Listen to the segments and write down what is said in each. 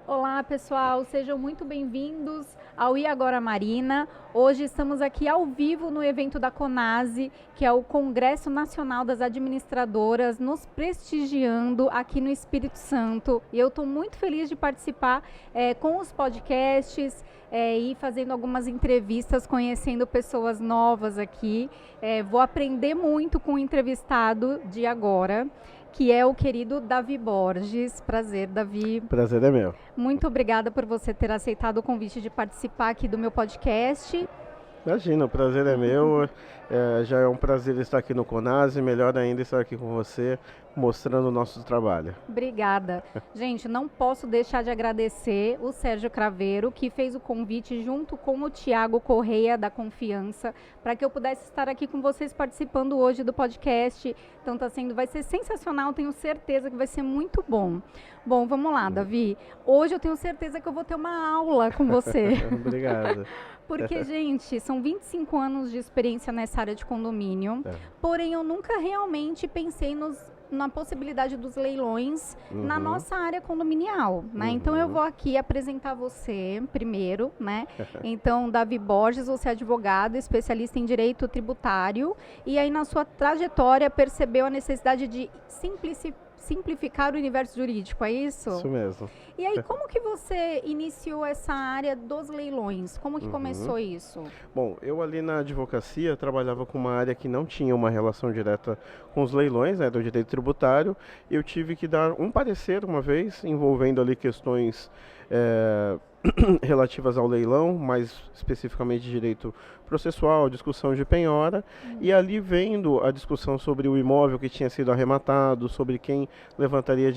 Olá, pessoal, sejam muito bem-vindos ao E Agora Marina. Hoje estamos aqui ao vivo no evento da CONASE, que é o Congresso Nacional das Administradoras, nos prestigiando aqui no Espírito Santo. E eu estou muito feliz de participar com os podcasts e fazendo algumas entrevistas, conhecendo pessoas novas aqui. Vou aprender muito com o entrevistado de agora, que é o querido Davi Borges. Prazer, Davi. Prazer é meu. Muito obrigada por você ter aceitado o convite de participar aqui do meu podcast. Imagina, o prazer é meu. Já é um prazer estar aqui no CONASE, melhor ainda estar aqui com você, mostrando o nosso trabalho. Obrigada. Gente, não posso deixar de agradecer o Sérgio Craveiro, que fez o convite junto com o Tiago Correia, da Confiança, para que eu pudesse estar aqui com vocês participando hoje do podcast. Então vai ser sensacional, tenho certeza que vai ser muito bom. Bom, vamos lá, Davi. Hoje eu tenho certeza que eu vou ter uma aula com você. Obrigado. Porque, gente, são 25 anos de experiência nessa área de condomínio, porém eu nunca realmente pensei na possibilidade dos leilões na nossa área condominial, né? Então eu vou aqui apresentar você primeiro, né? Então, Davi Borges, você é advogado, especialista em direito tributário, e aí na sua trajetória percebeu a necessidade de simplificar o universo jurídico, é isso? Isso mesmo. E aí, como que você iniciou essa área dos leilões? Como que começou isso? Bom, eu ali na advocacia trabalhava com uma área que não tinha uma relação direta com os leilões, né, do direito tributário. Eu tive que dar um parecer uma vez, envolvendo ali questões relativas ao leilão, mais especificamente direito processual, discussão de penhora, e ali vendo a discussão sobre o imóvel que tinha sido arrematado, sobre quem levantaria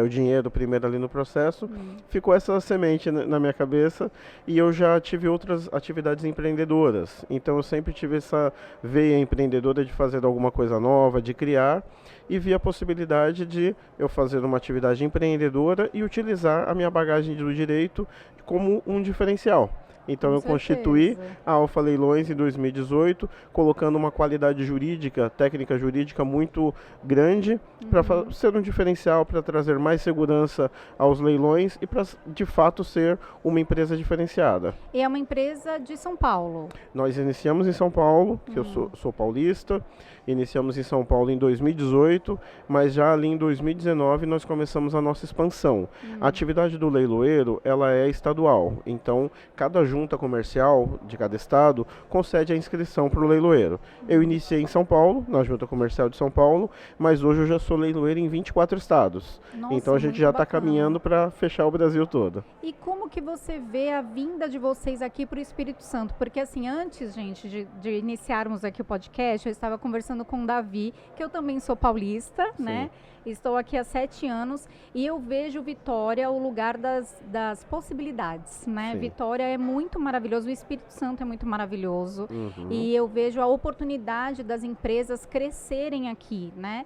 o dinheiro primeiro ali no processo, ficou essa semente na minha cabeça, e eu já tive outras atividades empreendedoras, então eu sempre tive essa veia empreendedora de fazer alguma coisa nova, de criar, e vi a possibilidade de eu fazer uma atividade empreendedora e utilizar a minha bagagem do direito como um diferencial. Então eu constituí a Alfa Leilões em 2018, colocando uma qualidade jurídica, técnica jurídica muito grande, para ser um diferencial, para trazer mais segurança aos leilões e para, de fato, ser uma empresa diferenciada. E é uma empresa de São Paulo? Nós iniciamos em São Paulo, que eu sou paulista, iniciamos em São Paulo em 2018, mas já ali em 2019 nós começamos a nossa expansão. A atividade do leiloeiro, ela é estadual, então cada junta comercial de cada estado concede a inscrição para o leiloeiro. Eu iniciei em São Paulo, na junta comercial de São Paulo, mas hoje eu já sou leiloeiro em 24 estados. Nossa, então a gente já está caminhando para fechar o Brasil todo. E como que você vê a vinda de vocês aqui para o Espírito Santo? Porque assim, antes, gente, de iniciarmos aqui o podcast, eu estava conversando com o Davi, que eu também sou paulista, né? Estou aqui há 7 anos e eu vejo Vitória o lugar das possibilidades, né? Vitória é muito maravilhoso, o Espírito Santo é muito maravilhoso e eu vejo a oportunidade das empresas crescerem aqui, né?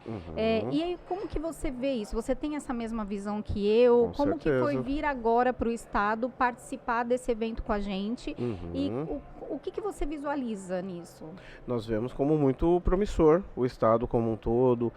E aí, como que você vê isso? Você tem essa mesma visão que eu? Com como certeza. que foi vir agora para o estado participar desse evento com a gente? E o que você visualiza nisso? Nós vemos como muito promissor o estado como um todo,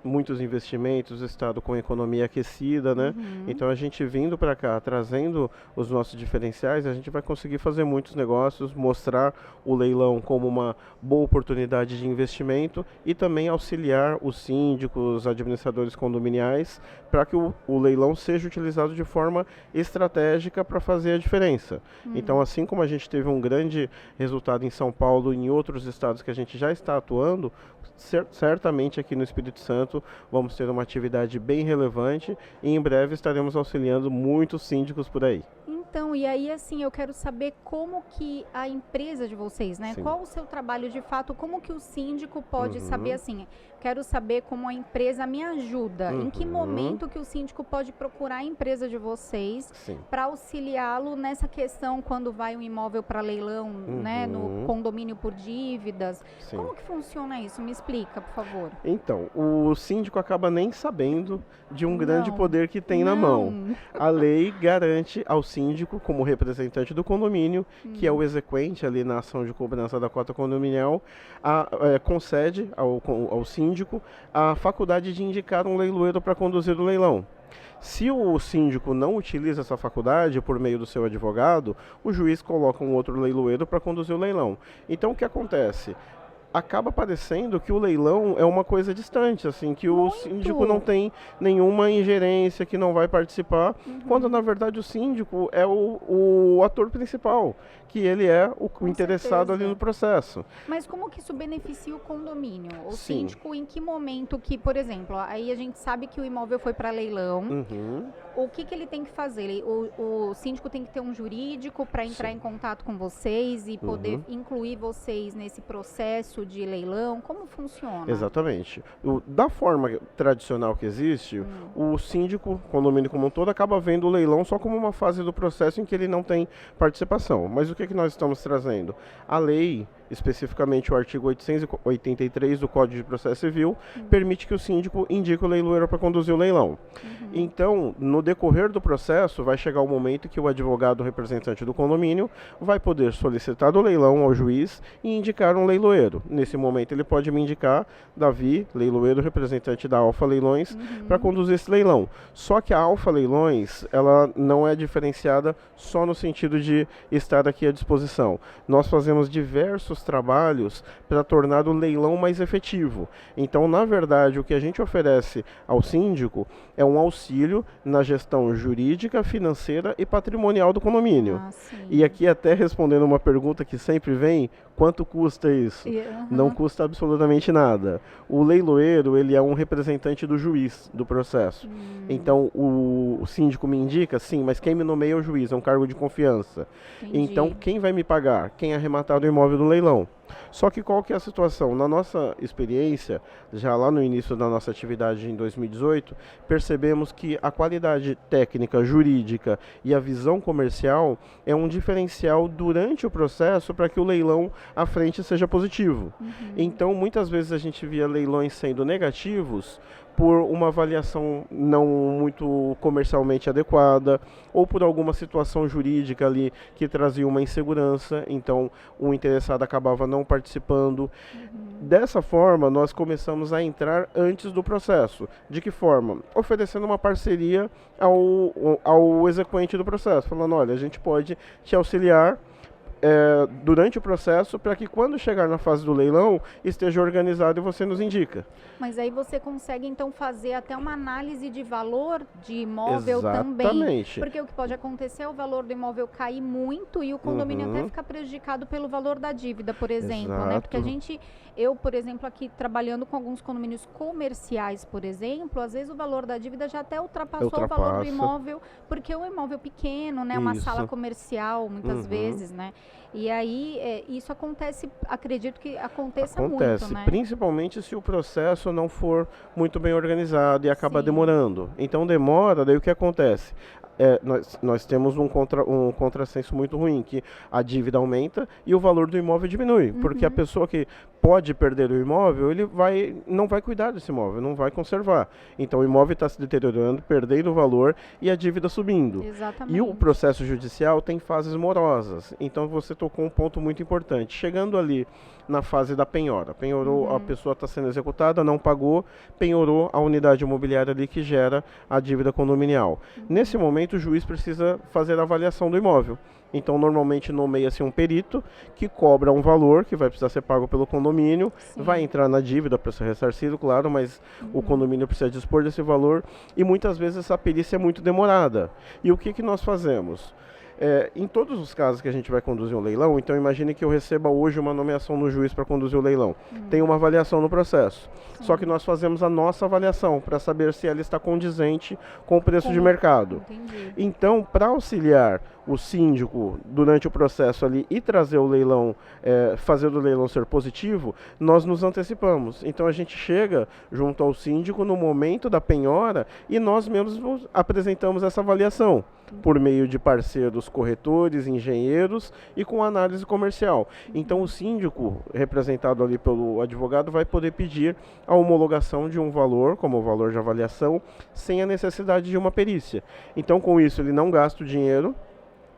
muitos investimentos, o estado com economia aquecida, né? Então a gente vindo para cá, trazendo os nossos diferenciais, a gente vai conseguir fazer muitos negócios, mostrar o leilão como uma boa oportunidade de investimento e também auxiliar os síndicos, os administradores condominiais, para que o leilão seja utilizado de forma estratégica para fazer a diferença. Então, assim como a gente teve um grande resultado em São Paulo e em outros estados que a gente já está atuando, certamente aqui no Espírito Santo vamos ter uma atividade bem relevante e em breve estaremos auxiliando muitos síndicos por aí. Então, e aí assim, eu quero saber como que a empresa de vocês, né? Sim. Qual o seu trabalho de fato, como que o síndico pode saber assim, quero saber como a empresa me ajuda, em que momento que o síndico pode procurar a empresa de vocês para auxiliá-lo nessa questão quando vai um imóvel para leilão, né? No condomínio por dívidas. Como que funciona isso? Me explica, por favor. Então, o síndico acaba nem sabendo de um grande poder que tem na mão. A lei garante ao síndico, como representante do condomínio, que é o exequente ali na ação de cobrança da cota condominial, concede ao síndico a faculdade de indicar um leiloeiro para conduzir o leilão. Se o síndico não utiliza essa faculdade por meio do seu advogado, o juiz coloca um outro leiloeiro para conduzir o leilão. Então, o que acontece? Acaba parecendo que o leilão é uma coisa distante, assim, que o síndico não tem nenhuma ingerência, que não vai participar, quando na verdade o síndico é o ator principal, que ele é o interessado ali no processo. Mas como que isso beneficia o condomínio? O Sim. síndico, em que momento que, por exemplo, aí a gente sabe que o imóvel foi para leilão, o que ele tem que fazer? O síndico tem que ter um jurídico para entrar em contato com vocês e poder incluir vocês nesse processo de leilão? Como funciona? Exatamente. Da forma tradicional que existe, o síndico, condomínio como um todo, acaba vendo o leilão só como uma fase do processo em que ele não tem participação. Mas o que nós estamos trazendo? A lei, especificamente o artigo 883 do Código de Processo Civil, permite que o síndico indique o leiloeiro para conduzir o leilão. Então, no decorrer do processo, vai chegar o momento que o advogado representante do condomínio vai poder solicitar o leilão ao juiz e indicar um leiloeiro. Nesse momento, ele pode me indicar, Davi, leiloeiro representante da Alfa Leilões, para conduzir esse leilão. Só que a Alfa Leilões, ela não é diferenciada só no sentido de estar aqui à disposição. Nós fazemos diversos trabalhos para tornar o leilão mais efetivo. Então, na verdade, o que a gente oferece ao síndico é um auxílio na gestão jurídica, financeira e patrimonial do condomínio. E aqui, até respondendo uma pergunta que sempre vem, quanto custa isso? Não custa absolutamente nada. O leiloeiro, ele é um representante do juiz do processo. Então, o síndico me indica, sim, mas quem me nomeia é o juiz, é um cargo de confiança. Então, quem vai me pagar? Quem arrematar o imóvel do leilão. Só que qual que é a situação? Na nossa experiência, já lá no início da nossa atividade em 2018, percebemos que a qualidade técnica, jurídica e a visão comercial é um diferencial durante o processo para que o leilão à frente seja positivo. Então, muitas vezes a gente via leilões sendo negativos por uma avaliação não muito comercialmente adequada ou por alguma situação jurídica ali que trazia uma insegurança, então o interessado acabava não participando. Dessa forma, nós começamos a entrar antes do processo. De que forma? Oferecendo uma parceria ao exequente do processo, falando, olha, a gente pode te auxiliar durante o processo para que quando chegar na fase do leilão esteja organizado e você nos indica. Mas aí você consegue então fazer até uma análise de valor de imóvel também. Exatamente. Porque o que pode acontecer é o valor do imóvel cair muito e o condomínio até ficar prejudicado pelo valor da dívida, por exemplo, né? Porque eu, por exemplo, aqui trabalhando com alguns condomínios comerciais, por exemplo, às vezes o valor da dívida já até ultrapassou o valor do imóvel, porque é um imóvel pequeno, né? Uma sala comercial, muitas vezes, né? E aí, isso acontece, acredito que aconteça muito, né? Principalmente se o processo não for muito bem organizado e acaba demorando. Então demora, daí o que acontece? Nós temos um contrassenso muito ruim, que a dívida aumenta e o valor do imóvel diminui, porque a pessoa que pode perder o imóvel, ele não vai cuidar desse imóvel, não vai conservar. Então o imóvel está se deteriorando, perdendo o valor e a dívida subindo. Exatamente. E o processo judicial tem fases morosas, então você tocou um ponto muito importante. Chegando ali na fase da penhora, penhorou, a pessoa está sendo executada, não pagou, penhorou a unidade imobiliária ali que gera a dívida condominial. Nesse momento, o juiz precisa fazer a avaliação do imóvel. Então, normalmente nomeia-se um perito que cobra um valor que vai precisar ser pago pelo condomínio, vai entrar na dívida para ser ressarcido, claro, mas o condomínio precisa dispor desse valor e muitas vezes essa perícia é muito demorada. E o que nós fazemos? Em todos os casos que a gente vai conduzir um leilão, então imagine que eu receba hoje uma nomeação no juiz para conduzir o leilão. Tem uma avaliação no processo. Só que nós fazemos a nossa avaliação para saber se ela está condizente com o preço de mercado. Então, para auxiliar o síndico durante o processo ali e trazer o leilão, fazer o leilão ser positivo, nós nos antecipamos. Então a gente chega junto ao síndico no momento da penhora e nós mesmos apresentamos essa avaliação por meio de parceiros corretores, engenheiros e com análise comercial. Então o síndico, representado ali pelo advogado, vai poder pedir a homologação de um valor, como o valor de avaliação, sem a necessidade de uma perícia. Então com isso ele não gasta o dinheiro,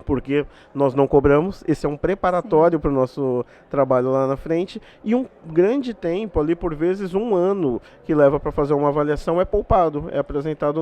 porque nós não cobramos, esse é um preparatório para o nosso trabalho lá na frente, e um grande tempo, ali por vezes 1 ano, que leva para fazer uma avaliação, é poupado, é apresentado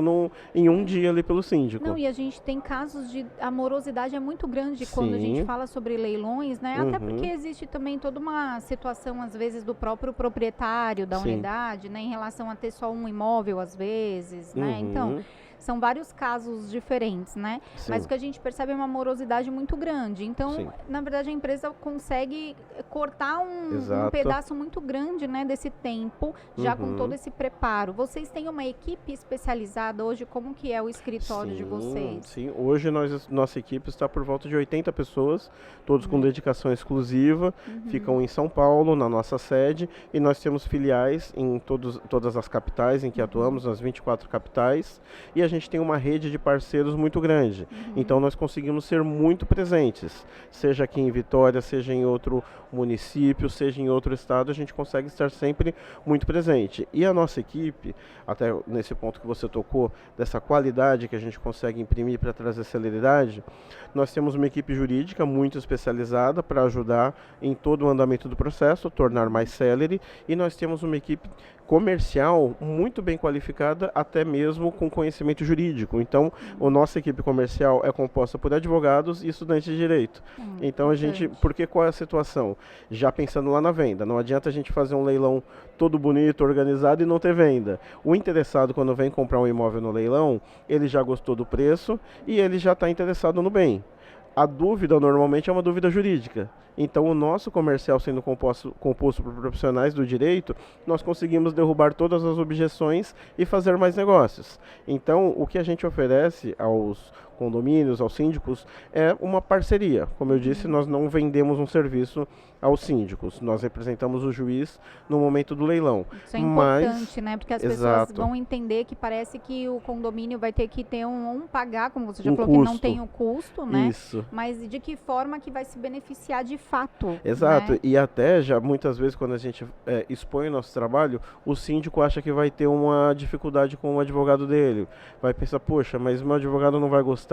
em um dia ali pelo síndico. Não, e a gente tem casos de a morosidade é muito grande quando a gente fala sobre leilões, né? Até porque existe também toda uma situação, às vezes, do próprio proprietário da unidade, né? Em relação a ter só um imóvel, às vezes, né? Então, são vários casos diferentes, né? Mas o que a gente percebe é uma morosidade muito grande. Então, na verdade, a empresa consegue cortar um pedaço muito grande, né, desse tempo, já com todo esse preparo. Vocês têm uma equipe especializada hoje? Como que é o escritório de vocês? Sim, hoje nossa equipe está por volta de 80 pessoas, todos com dedicação exclusiva, ficam em São Paulo, na nossa sede, e nós temos filiais em todas as capitais em que atuamos, nas 24 capitais, e a gente tem uma rede de parceiros muito grande. Então nós conseguimos ser muito presentes, seja aqui em Vitória, seja em outro município, seja em outro estado, a gente consegue estar sempre muito presente. E a nossa equipe, até nesse ponto que você tocou, dessa qualidade que a gente consegue imprimir para trazer celeridade, nós temos uma equipe jurídica muito especializada para ajudar em todo o andamento do processo, tornar mais célere, e nós temos uma equipe comercial muito bem qualificada, até mesmo com conhecimento jurídico. Então, a nossa equipe comercial é composta por advogados e estudantes de direito. Então, porque qual é a situação? Já pensando lá na venda, não adianta a gente fazer um leilão todo bonito, organizado e não ter venda. O interessado, quando vem comprar um imóvel no leilão, ele já gostou do preço e ele já está interessado no bem. A dúvida normalmente é uma dúvida jurídica. Então, o nosso comercial sendo composto por profissionais do direito, nós conseguimos derrubar todas as objeções e fazer mais negócios. Então, o que a gente oferece aos condomínios, aos síndicos, é uma parceria. Como eu disse, nós não vendemos um serviço aos síndicos, nós representamos o juiz no momento do leilão. Isso é importante, né? Porque as pessoas vão entender que parece que o condomínio vai ter que ter pagar, como você já falou, custo. Que não tem o custo, né? Isso. Mas de que forma que vai se beneficiar de fato. Exato, né? E até já muitas vezes quando a gente expõe o nosso trabalho, o síndico acha que vai ter uma dificuldade com o advogado dele. Vai pensar, poxa, mas meu advogado não vai gostar,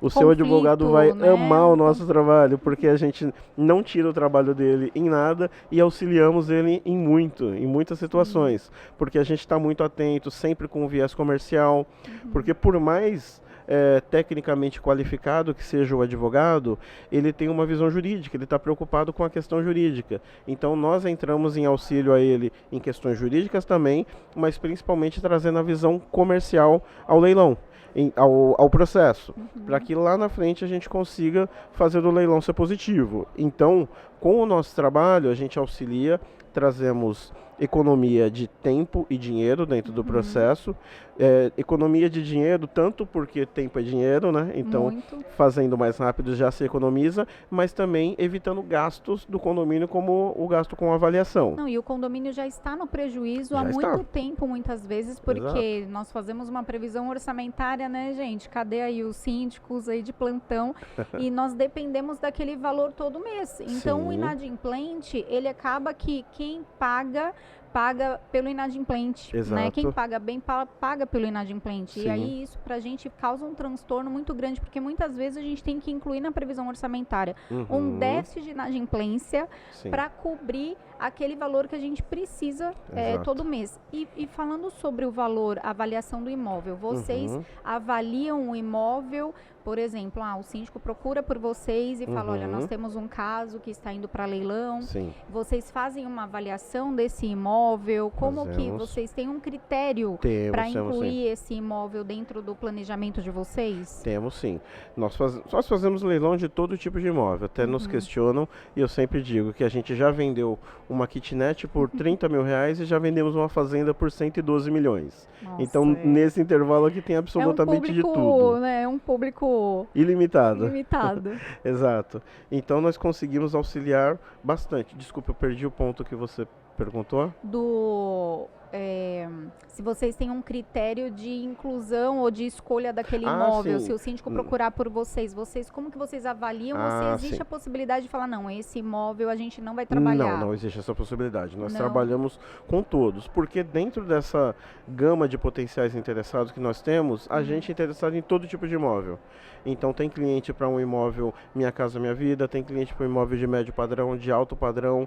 seu advogado vai amar o nosso trabalho, porque a gente não tira o trabalho dele em nada e auxiliamos ele em muitas situações, porque a gente está muito atento, sempre com o viés comercial, porque por mais tecnicamente qualificado que seja o advogado, ele tem uma visão jurídica, ele está preocupado com a questão jurídica. Então nós entramos em auxílio a ele em questões jurídicas também, mas principalmente trazendo a visão comercial ao leilão. Ao processo, para que lá na frente a gente consiga fazer o leilão ser positivo. Então, com o nosso trabalho, a gente auxilia, trazemos economia de tempo e dinheiro dentro do processo, economia de dinheiro, tanto porque tempo é dinheiro, né? Então, fazendo mais rápido já se economiza, mas também evitando gastos do condomínio, como o gasto com avaliação. Não, e o condomínio já está no prejuízo há muito tempo, muitas vezes, porque nós fazemos uma previsão orçamentária, né, gente? Cadê aí os síndicos aí de plantão? E nós dependemos daquele valor todo mês. Então, o inadimplente, ele acaba que quem paga pelo inadimplente, né? Quem paga bem, paga pelo inadimplente. E aí isso pra gente causa um transtorno muito grande, porque muitas vezes a gente tem que incluir na previsão orçamentária um déficit de inadimplência para cobrir aquele valor que a gente precisa todo mês. E falando sobre o valor, a avaliação do imóvel, vocês avaliam o imóvel, por exemplo, o síndico procura por vocês e fala, olha, nós temos um caso que está indo para leilão, vocês fazem uma avaliação desse imóvel, como que vocês têm um critério para incluir esse imóvel dentro do planejamento de vocês? Temos sim. Nós fazemos leilão de todo tipo de imóvel, até nos questionam, e eu sempre digo que a gente já vendeu uma kitnet por 30 mil reais e já vendemos uma fazenda por 112 milhões. Nossa, então, nesse intervalo aqui tem absolutamente de tudo. Né? É um público ilimitado. Exato. Então, nós conseguimos auxiliar bastante. Desculpa, eu perdi o ponto que você perguntou. se vocês têm um critério de inclusão ou de escolha daquele Ah, imóvel, sim. se o síndico procurar por vocês, como que vocês avaliam ou se Ah, existe sim. a possibilidade de falar, não, esse imóvel a gente não vai Não, trabalhar? não existe essa possibilidade. Nós Não. trabalhamos com todos, porque dentro dessa gama de potenciais interessados que nós temos, a gente é interessado em todo tipo de imóvel. Então tem cliente para um imóvel Minha Casa Minha Vida, tem cliente para um imóvel de médio padrão, de alto padrão,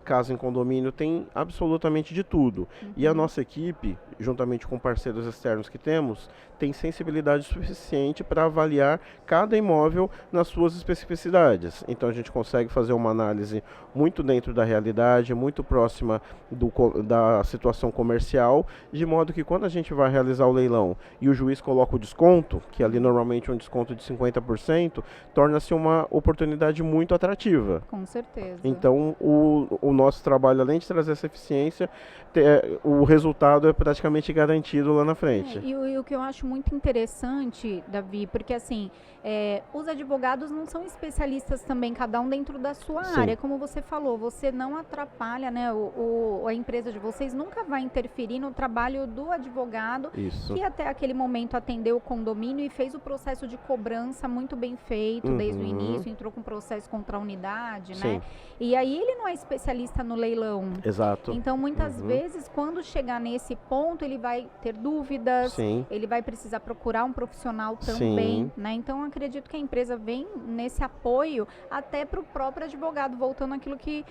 casa em condomínio, tem absolutamente de tudo. E a nossa equipe, juntamente com parceiros externos que temos, tem sensibilidade suficiente para avaliar cada imóvel nas suas especificidades. Então a gente consegue fazer uma análise muito dentro da realidade, muito próxima da situação comercial, de modo que quando a gente vai realizar o leilão e o juiz coloca o desconto, que ali normalmente é um desconto de 50%, torna-se uma oportunidade muito atrativa. Com certeza. Então o nosso trabalho, além de trazer essa eficiência, o resultado é praticamente garantido lá na frente. E o que eu acho muito interessante, Davi, porque assim, os advogados não são especialistas também, cada um dentro da sua Sim. área, como você falou, você não atrapalha, né, a empresa de vocês nunca vai interferir no trabalho do advogado, Isso. que até aquele momento atendeu o condomínio e fez o processo de cobrança muito bem feito, desde o início, entrou com processo contra a unidade, Sim. né? E aí ele não é especialista no leilão. Exato. Então, muitas vezes, quando chegar nesse ponto, ele vai ter dúvidas, Sim. ele vai precisar procurar um profissional também, Sim. né? Então, acredito que a empresa vem nesse apoio até para o próprio advogado, voltando àquilo que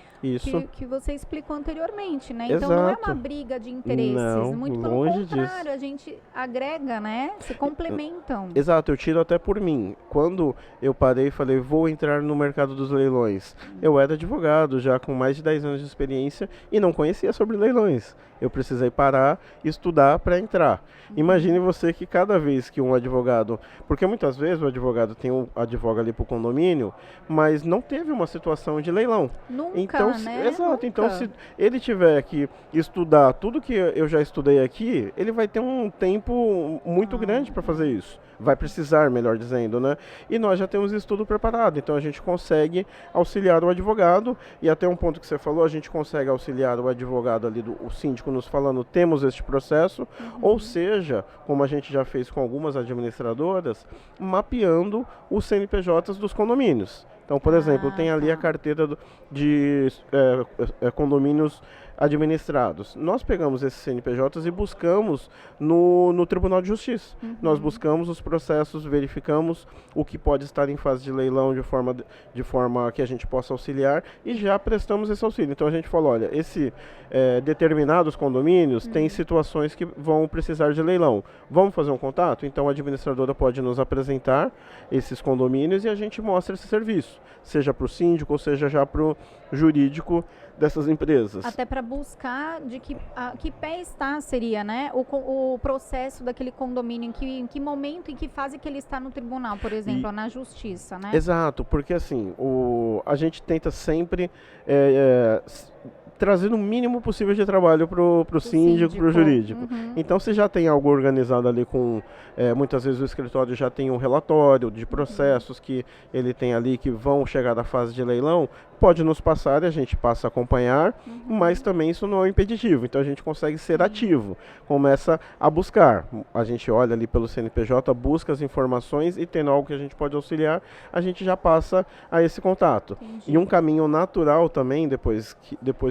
você explicou anteriormente, né? Então, não é Exato. uma briga de interesses, Não, muito pelo longe contrário, disso. a gente agrega, né? Se complementam. Exato, eu tiro até por mim. Quando eu parei e falei, vou entrar no mercado dos leilões, eu era advogado já com mais de 10 anos de experiência e não conhecia sobre leilões. Eu precisei parar, estudar para entrar. Imagine você que cada vez que um advogado, porque muitas vezes o advogado tem um advogado ali para o condomínio, mas não teve uma situação de leilão. Nunca, Então, né? exato. Nunca. Então, se ele tiver que estudar tudo que eu já estudei aqui, ele vai ter um tempo muito grande para fazer isso. Vai precisar, melhor dizendo, né? E nós já temos isso tudo preparado, então a gente consegue auxiliar o advogado, e até um ponto que você falou, a gente consegue auxiliar o advogado ali, o síndico nos falando, temos este processo, ou seja, como a gente já fez com algumas administradoras, mapeando os CNPJs dos condomínios. Então, por exemplo, tem ali a carteira de condomínios administrados. Nós pegamos esses CNPJs e buscamos no Tribunal de Justiça. Nós buscamos os processos, verificamos o que pode estar em fase de leilão de forma que a gente possa auxiliar e já prestamos esse auxílio. Então a gente falou, olha, determinados condomínios têm situações que vão precisar de leilão. Vamos fazer um contato? Então a administradora pode nos apresentar esses condomínios e a gente mostra esse serviço, seja para o síndico ou seja já para o jurídico dessas empresas. Até para buscar de que pé está, seria, né? O processo daquele condomínio, em que momento, em que fase que ele está no tribunal, por exemplo, na justiça, né? Exato, porque assim, a gente tenta sempre trazer o mínimo possível de trabalho para o síndico, para o jurídico. Então, se já tem algo organizado ali muitas vezes o escritório já tem um relatório de processos que ele tem ali que vão chegar da fase de leilão, pode nos passar e a gente passa a acompanhar, mas também isso não é um impeditivo, então a gente consegue ser ativo, começa a buscar, a gente olha ali pelo CNPJ, busca as informações e tendo algo que a gente pode auxiliar, a gente já passa a esse contato. Entendi. E um caminho natural também, depois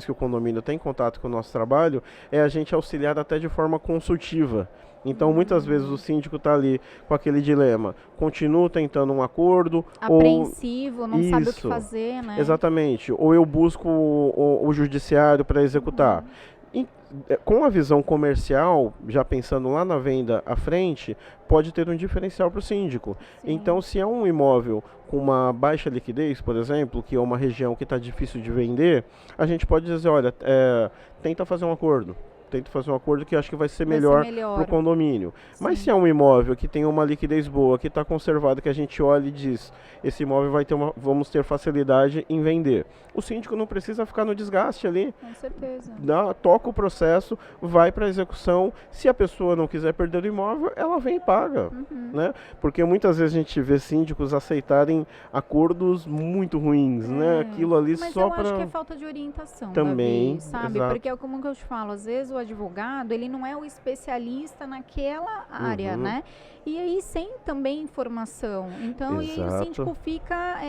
que o condomínio tem contato com o nosso trabalho, é a gente auxiliar até de forma consultiva. Então, muitas vezes o síndico está ali com aquele dilema, continua tentando um acordo, apreensivo, não sabe o que fazer, né? Exatamente, ou eu busco o judiciário para executar. Com a visão comercial, já pensando lá na venda à frente, pode ter um diferencial para o síndico. Sim. Então, se é um imóvel com uma baixa liquidez, por exemplo, que é uma região que está difícil de vender, a gente pode dizer, olha, tenta fazer um acordo. Tento fazer um acordo que acho que vai ser melhor para o condomínio. Sim. Mas se é um imóvel que tem uma liquidez boa, que está conservado, que a gente olha e diz, esse imóvel vamos ter facilidade em vender. O síndico não precisa ficar no desgaste ali. Com certeza. Toca o processo, vai para a execução. Se a pessoa não quiser perder o imóvel, ela vem e paga. Né? Porque muitas vezes a gente vê síndicos aceitarem acordos muito ruins, né? Aquilo ali mas só eu para... acho que é falta de orientação, também, Davi, sabe? exato. Porque é como que eu te falo, às vezes o advogado, ele não é o especialista naquela área, Uhum. né? E aí sem também informação. Então, e aí o Exato. síndico fica,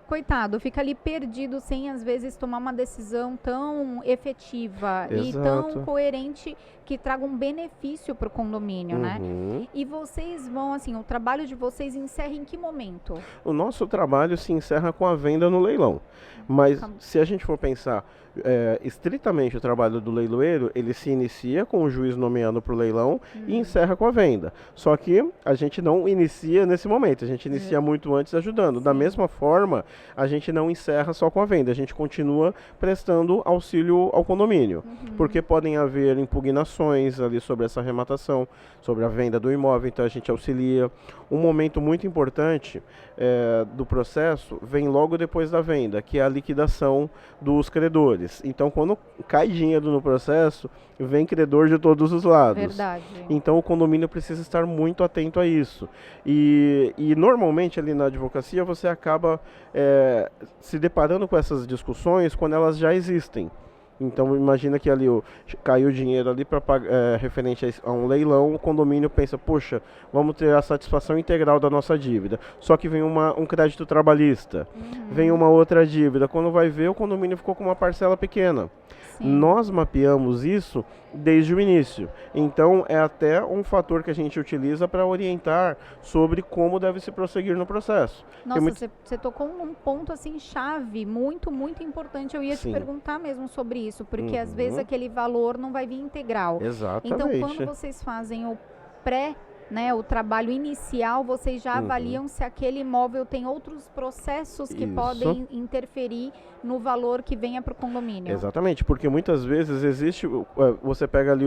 coitado, fica ali perdido sem às vezes tomar uma decisão tão efetiva e tão Exato. coerente que traga um benefício para o condomínio, né? Uhum. E vocês vão, assim, o trabalho de vocês encerra em que momento? O nosso trabalho se encerra com a venda no leilão. Mas Tá. se a gente for pensar estritamente o trabalho do leiloeiro, ele se inicia com o juiz nomeando para o leilão e encerra com a venda. Só que a gente não inicia nesse momento, a gente inicia muito antes ajudando. Da Sim. mesma forma, a gente não encerra só com a venda, a gente continua prestando auxílio ao condomínio. Porque podem haver impugnações ali sobre essa arrematação, sobre a venda do imóvel, então a gente auxilia. Um momento muito importante do processo vem logo depois da venda, que é a liquidação dos credores. Então, quando cai dinheiro no processo, vem credor de todos os lados. Verdade. Então, o condomínio precisa estar muito atento a isso. E normalmente, ali na advocacia, você acaba se deparando com essas discussões quando elas já existem. Então imagina que ali caiu dinheiro ali para referente a um leilão, o condomínio pensa, poxa, vamos ter a satisfação integral da nossa dívida. Só que vem um crédito trabalhista, vem uma outra dívida. Quando vai ver, o condomínio ficou com uma parcela pequena. Sim. Nós mapeamos isso desde o início. Então é até um fator que a gente utiliza para orientar sobre como deve se prosseguir no processo. Nossa, você tocou num ponto assim chave, muito, muito importante. Eu ia te Sim. perguntar mesmo sobre isso, porque às vezes aquele valor não vai vir integral. Exatamente. Então, quando vocês fazem o pré, né, o trabalho inicial, vocês já avaliam se aquele imóvel tem outros processos que Isso. podem interferir no valor que venha para o condomínio. Exatamente, porque muitas vezes existe, você pega ali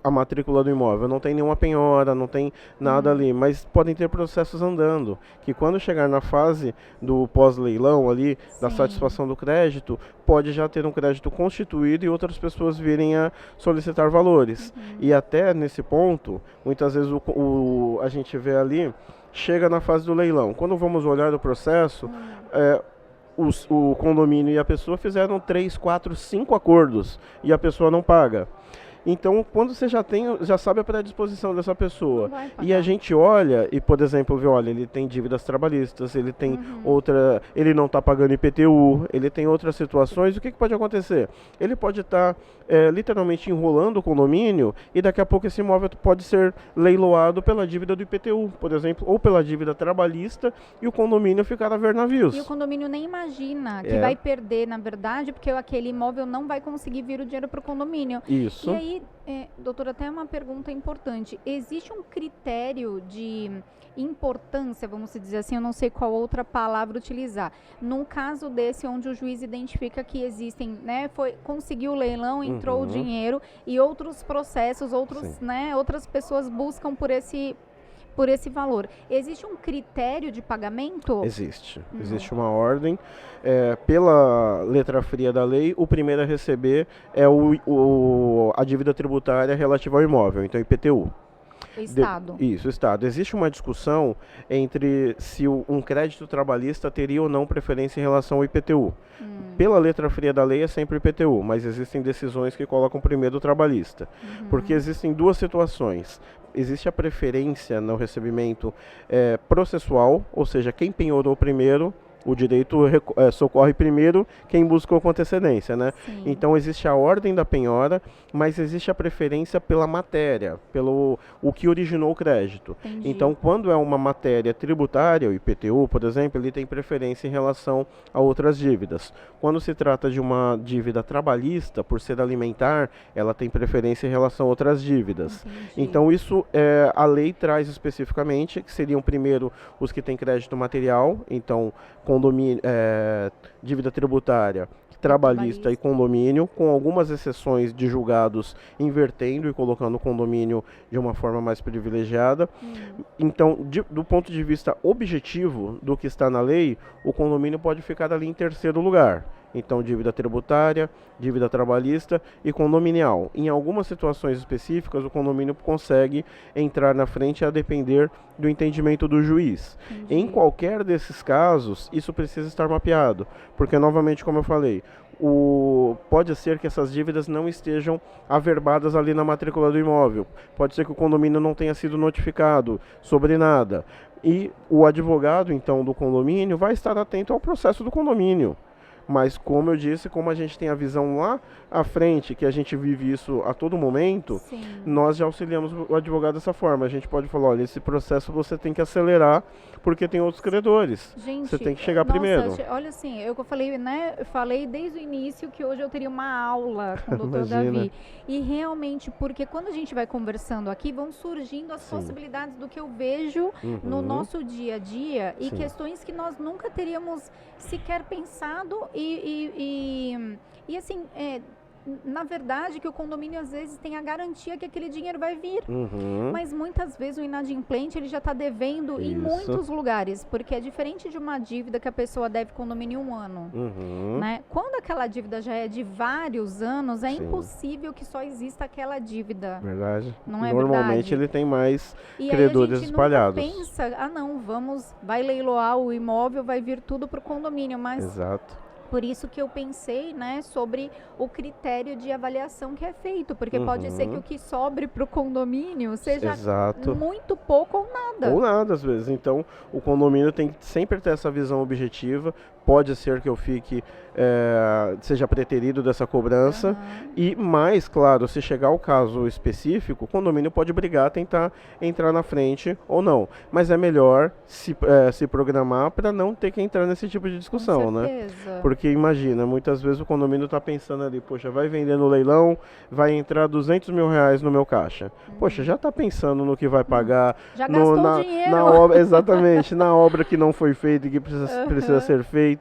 a matrícula do imóvel, não tem nenhuma penhora, não tem nada ali, mas podem ter processos andando, que quando chegar na fase do pós-leilão ali, da Sim. satisfação do crédito, pode já ter um crédito constituído e outras pessoas virem a solicitar valores. E até nesse ponto, muitas vezes a gente vê ali, chega na fase do leilão. Quando vamos olhar o processo, o condomínio e a pessoa fizeram 3, 4, 5 acordos e a pessoa não paga. Então, quando você já sabe a predisposição dessa pessoa, Não vai pagar. e a gente olha e, por exemplo, vê, olha, ele tem dívidas trabalhistas, ele tem ele não está pagando IPTU, ele tem outras situações, o que pode acontecer? Ele pode estar literalmente enrolando o condomínio e daqui a pouco esse imóvel pode ser leiloado pela dívida do IPTU, por exemplo, ou pela dívida trabalhista e o condomínio ficar a ver navios. E o condomínio nem imagina que vai perder, na verdade, porque aquele imóvel não vai conseguir vir o dinheiro para o condomínio. Isso. E aí, doutora, até uma pergunta importante. Existe um critério de importância, vamos dizer assim, eu não sei qual outra palavra utilizar. Num caso desse, onde o juiz identifica que existem, né, conseguiu o leilão, entrou o dinheiro e outros processos, outras pessoas buscam por esse valor. Existe um critério de pagamento? Existe. Existe uma ordem. Pela letra fria da lei, o primeiro a receber é a dívida tributária relativa ao imóvel, então IPTU. O Estado. Isso, o Estado. Existe uma discussão entre se um crédito trabalhista teria ou não preferência em relação ao IPTU. Pela letra fria da lei é sempre IPTU, mas existem decisões que colocam primeiro o trabalhista. Porque existem duas situações. Existe a preferência no recebimento processual, ou seja, quem penhorou primeiro, o direito socorre primeiro quem buscou com antecedência, né? Sim. Então existe a ordem da penhora, mas existe a preferência pela matéria, pelo o que originou o crédito. Entendi. Então, quando é uma matéria tributária, o IPTU, por exemplo, ele tem preferência em relação a outras dívidas. Quando se trata de uma dívida trabalhista, por ser alimentar, ela tem preferência em relação a outras dívidas. Entendi. Então, isso a lei traz especificamente, que seriam primeiro os que têm crédito material, então condomínio, dívida tributária, trabalhista e condomínio, com algumas exceções de julgados invertendo e colocando o condomínio de uma forma mais privilegiada. Então, do ponto de vista objetivo do que está na lei, o condomínio pode ficar ali em terceiro lugar. Então, dívida tributária, dívida trabalhista e condominial. Em algumas situações específicas, o condomínio consegue entrar na frente a depender do entendimento do juiz. Em qualquer desses casos, isso precisa estar mapeado, porque, novamente, como eu falei, pode ser que essas dívidas não estejam averbadas ali na matrícula do imóvel. Pode ser que o condomínio não tenha sido notificado sobre nada. E o advogado, então, do condomínio vai estar atento ao processo do condomínio. Mas, como eu disse, como a gente tem a visão lá à frente, que a gente vive isso a todo momento, Sim. nós já auxiliamos o advogado dessa forma. A gente pode falar, olha, esse processo você tem que acelerar, porque tem outros credores. Gente, Você tem que chegar nossa, primeiro. Olha assim, eu falei, né? Eu falei desde o início que hoje eu teria uma aula com o Dr. Imagina. Davi. E realmente, porque quando a gente vai conversando aqui, vão surgindo as Sim. possibilidades do que eu vejo no nosso dia a dia e Sim. questões que nós nunca teríamos sequer pensado e assim, na verdade, que o condomínio às vezes tem a garantia que aquele dinheiro vai vir. Mas muitas vezes o inadimplente ele já está devendo em Isso. muitos lugares, porque é diferente de uma dívida que a pessoa deve condomínio 1 ano. Né? Quando aquela dívida já é de vários anos, é Sim. impossível que só exista aquela dívida. Verdade. Não é Normalmente verdade? ele tem mais E credores aí a gente espalhados. nunca pensa, não, vai leiloar o imóvel, vai vir tudo para o condomínio, mas Exato. por isso que eu pensei, né, sobre o critério de avaliação que é feito, porque pode ser que o que sobre para o condomínio seja Exato. muito pouco ou nada. Ou nada, às vezes. Então, o condomínio tem que sempre ter essa visão objetiva. Pode ser que eu seja preterido dessa cobrança. E mais, claro, se chegar ao caso específico, o condomínio pode brigar, tentar entrar na frente ou não. Mas é melhor se programar para não ter que entrar nesse tipo de discussão, Com né? certeza. Porque imagina, muitas vezes o condomínio está pensando ali, poxa, vai vender no leilão, vai entrar R$200 mil no meu caixa. Poxa, já está pensando no que vai pagar. Já gastou na, o dinheiro. na obra, exatamente, na obra que não foi feita e que precisa ser feita.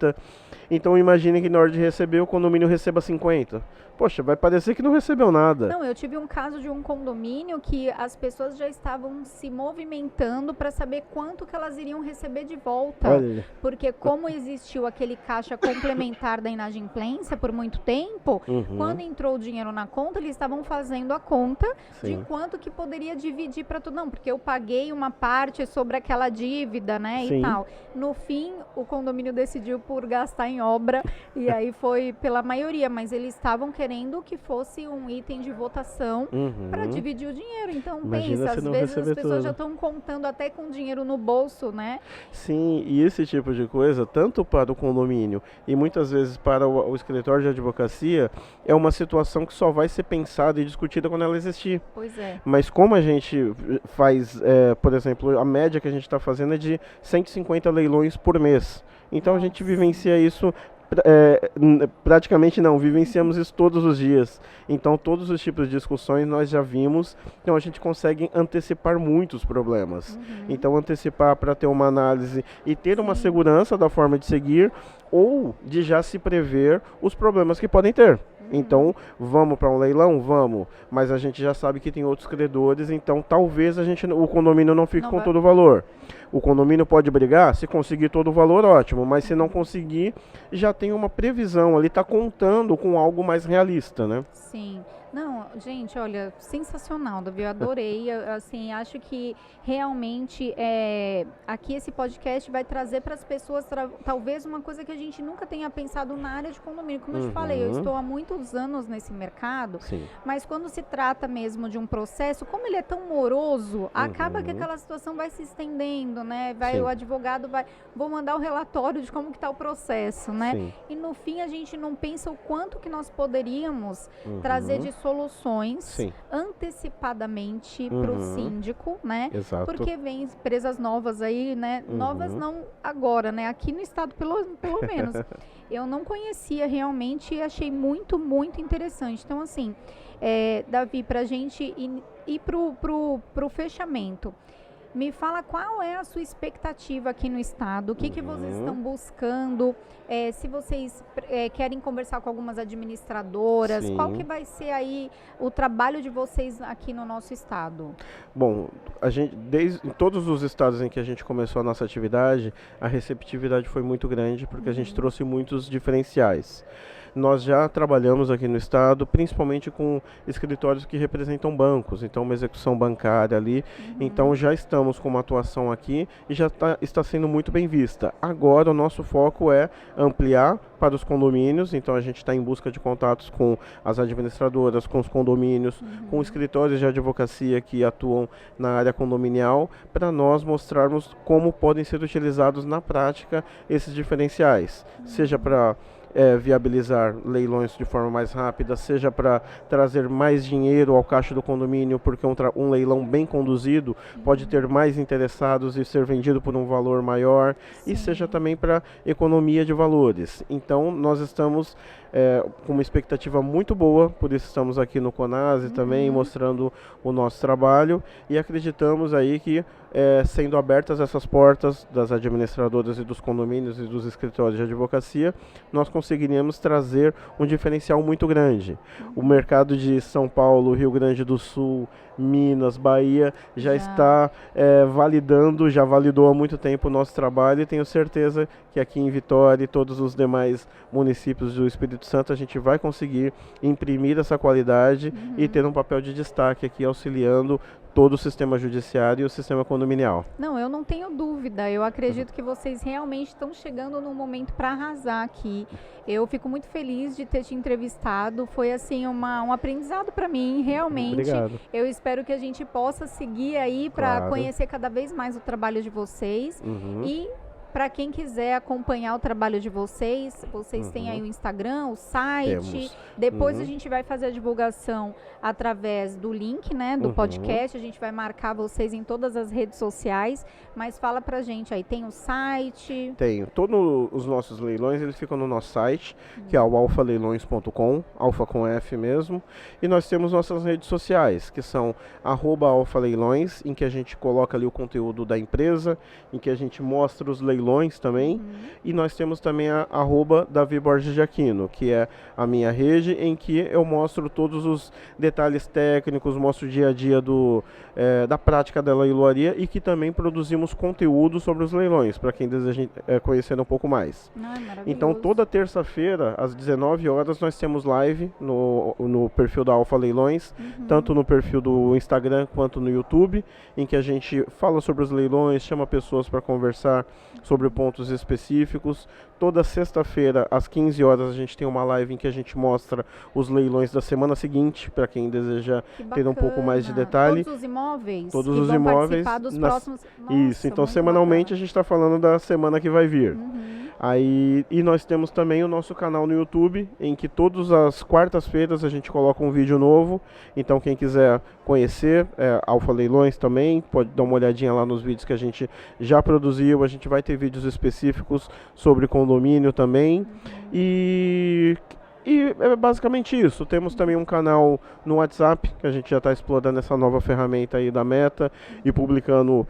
Então imagine que na hora de receber o condomínio receba 50. Poxa, vai parecer que não recebeu nada. Não, eu tive um caso de um condomínio que as pessoas já estavam se movimentando para saber quanto que elas iriam receber de volta. Olha. Porque como existiu aquele caixa complementar da inadimplência por muito tempo, quando entrou o dinheiro na conta, eles estavam fazendo a conta de quanto que poderia dividir para tudo. Não, porque eu paguei uma parte sobre aquela dívida, né, Sim. e tal. No fim, o condomínio decidiu por gastar em obra e aí foi pela maioria, mas eles estavam querendo que fosse um item de votação para dividir o dinheiro. Então, Imagina pensa, se às não vezes as receber pessoas tudo. já estão contando até com dinheiro no bolso, né? Sim, e esse tipo de coisa, tanto para o condomínio e muitas vezes para o escritório de advocacia, é uma situação que só vai ser pensada e discutida quando ela existir. Pois é. Mas como a gente faz, por exemplo, a média que a gente está fazendo é de 150 leilões por mês. Então a gente vivencia isso praticamente não, vivenciamos isso todos os dias. Então todos os tipos de discussões nós já vimos, então a gente consegue antecipar muitos problemas. Então antecipar para ter uma análise e ter uma segurança da forma de seguir ou de já se prever os problemas que podem ter. Então, vamos para um leilão? Vamos. Mas a gente já sabe que tem outros credores, então talvez o condomínio não fique com todo o valor. O condomínio pode brigar, se conseguir todo o valor, ótimo. Mas se não conseguir, já tem uma previsão ali, está contando com algo mais realista, né? Sim. Não, gente, olha, sensacional, Davi, eu adorei, assim, acho que realmente aqui esse podcast vai trazer para as pessoas talvez uma coisa que a gente nunca tenha pensado na área de condomínio. Como eu te falei, eu estou há muitos anos nesse mercado, mas quando se trata mesmo de um processo, como ele é tão moroso, acaba que aquela situação vai se estendendo, né? O advogado vou mandar o relatório de como que está o processo, né? E no fim a gente não pensa o quanto que nós poderíamos trazer de soluções antecipadamente para o síndico, né? Exato. Porque vem empresas novas aí, né? Novas não agora, né? Aqui no estado, pelo menos. Eu não conhecia realmente e achei muito, muito interessante. Então, assim, Davi, para a gente ir pro fechamento, me fala qual é a sua expectativa aqui no estado, o que vocês estão buscando, se vocês querem conversar com algumas administradoras, qual que vai ser aí o trabalho de vocês aqui no nosso estado? Bom, em todos os estados em que a gente começou a nossa atividade, a receptividade foi muito grande porque a gente trouxe muitos diferenciais. nós já trabalhamos aqui no estado, principalmente com escritórios que representam bancos, então uma execução bancária ali, então já estamos com uma atuação aqui e já está sendo muito bem vista. Agora o nosso foco é ampliar para os condomínios, então a gente está em busca de contatos com as administradoras, com os condomínios, com escritórios de advocacia que atuam na área condominial, para nós mostrarmos como podem ser utilizados na prática esses diferenciais, seja para viabilizar leilões de forma mais rápida, seja para trazer mais dinheiro ao caixa do condomínio, porque um leilão bem conduzido pode ter mais interessados e ser vendido por um valor maior, e seja também para economia de valores. Então, nós estamos com uma expectativa muito boa, por isso estamos aqui no Conase também, mostrando o nosso trabalho, e acreditamos aí que sendo abertas essas portas das administradoras e dos condomínios e dos escritórios de advocacia, nós conseguiríamos trazer um diferencial muito grande. O mercado de São Paulo, Rio Grande do Sul, Minas, Bahia já está validando, já validou há muito tempo o nosso trabalho, e tenho certeza que aqui em Vitória e todos os demais municípios do Espírito Santo a gente vai conseguir imprimir essa qualidade e ter um papel de destaque aqui auxiliando todo o sistema judiciário e o sistema condominial. Não, eu não tenho dúvida. Eu acredito que vocês realmente estão chegando num momento para arrasar aqui. Eu fico muito feliz de ter te entrevistado. Foi assim um aprendizado para mim, realmente. Obrigado. Eu espero que a gente possa seguir aí para conhecer cada vez mais o trabalho de vocês. E para quem quiser acompanhar o trabalho de vocês, vocês têm aí o Instagram, o site. Temos. Depois a gente vai fazer a divulgação através do link, né, do podcast. A gente vai marcar vocês em todas as redes sociais. Mas fala pra gente aí, tem o site? Tenho. Todos os nossos leilões, eles ficam no nosso site, que é o alfaleilões.com, alfa com F mesmo. E nós temos nossas redes sociais, que são @alfaleilões, em que a gente coloca ali o conteúdo da empresa, em que a gente mostra os leilões também, e nós temos também a @Davi Borges de Aquino, que é a minha rede, em que eu mostro todos os detalhes técnicos, mostro o dia a dia da prática da leiloaria, e que também produzimos conteúdo sobre os leilões, para quem deseja conhecer um pouco mais. Então toda terça-feira, às 19 horas, nós temos live no perfil da Alfa Leilões, tanto no perfil do Instagram quanto no YouTube, em que a gente fala sobre os leilões, chama pessoas para conversar sobre pontos específicos. Toda sexta-feira, às 15 horas, a gente tem uma live em que a gente mostra os leilões da semana seguinte, para quem deseja ter um pouco mais de detalhe. Todos os imóveis? Todos os imóveis. Dos próximos... Nossa, isso, então semanalmente a gente está falando da semana que vai vir. E nós temos também o nosso canal no YouTube, em que todas as quartas-feiras a gente coloca um vídeo novo. Então quem quiser conhecer Alfa Leilões também, pode dar uma olhadinha lá nos vídeos que a gente já produziu. A gente vai ter vídeos específicos sobre condomínio também. E é basicamente isso. Temos também um canal no WhatsApp, que a gente já está explorando essa nova ferramenta aí da Meta e publicando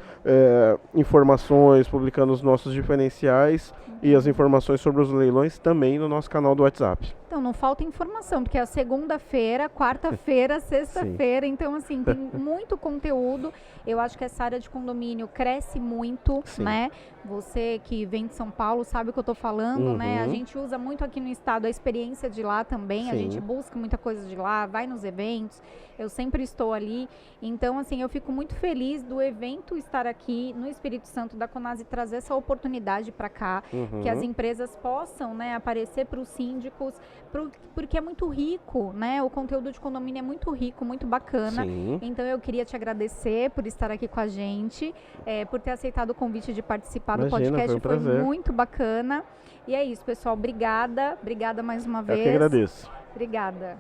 informações, publicando os nossos diferenciais e as informações sobre os leilões também no nosso canal do WhatsApp. Então, não falta informação, porque é a segunda-feira, quarta-feira, sexta-feira, então, assim, tem muito conteúdo. Eu acho que essa área de condomínio cresce muito, né? Você que vem de São Paulo sabe o que eu tô falando, né? A gente usa muito aqui no estado a experiência de lá também, a gente busca muita coisa de lá, vai nos eventos, eu sempre estou ali. Então, assim, eu fico muito feliz do evento estar aqui no Espírito Santo da Conase, trazer essa oportunidade para cá, que as empresas possam, né, aparecer para os síndicos, porque é muito rico, né? O conteúdo de condomínio é muito rico, muito bacana. Então eu queria te agradecer por estar aqui com a gente, por ter aceitado o convite de participar do podcast. Foi muito bacana. E é isso, pessoal. Obrigada mais uma vez. Eu que agradeço. Obrigada.